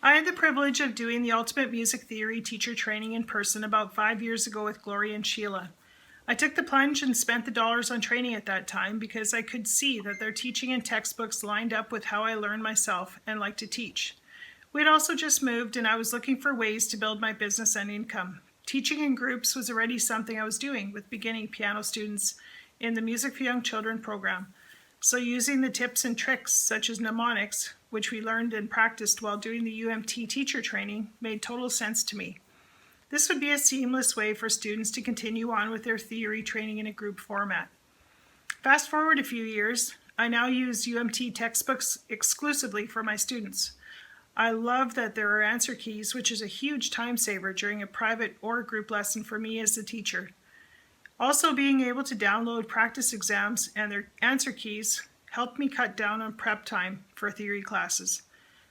I had the privilege of doing the Ultimate Music Theory teacher training in person about 5 years ago with Gloria and Sheila. I took the plunge and spent the dollars on training at that time because I could see that their teaching and textbooks lined up with how I learn myself and like to teach. We had also just moved and I was looking for ways to build my business and income. Teaching in groups was already something I was doing with beginning piano students in the Music for Young Children program. So using the tips and tricks such as mnemonics, which we learned and practiced while doing the UMT teacher training, made total sense to me. This would be a seamless way for students to continue on with their theory training in a group format. Fast forward a few years, I now use UMT textbooks exclusively for my students. I love that there are answer keys, which is a huge time saver during a private or group lesson for me as the teacher. Also, being able to download practice exams and their answer keys helped me cut down on prep time for theory classes.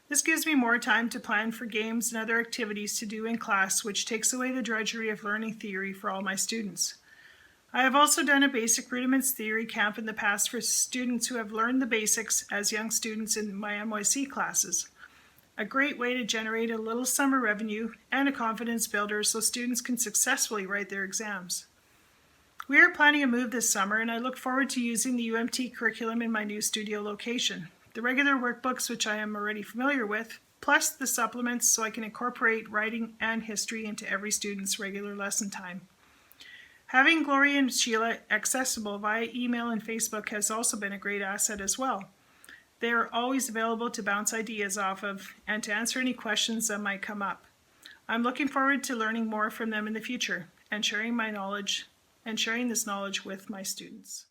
This gives me more time to plan for games and other activities to do in class, which takes away the drudgery of learning theory for all my students. I have also done a basic rudiments theory camp in the past for students who have learned the basics as young students in my NYC classes. A great way to generate a little summer revenue and a confidence builder so students can successfully write their exams. We are planning a move this summer and I look forward to using the UMT curriculum in my new studio location. The regular workbooks, which I am already familiar with, plus the supplements so I can incorporate writing and history into every student's regular lesson time. Having Gloria and Sheila accessible via email and Facebook has also been a great asset as well. They are always available to bounce ideas off of and to answer any questions that might come up. I'm looking forward to learning more from them in the future and sharing this knowledge with my students.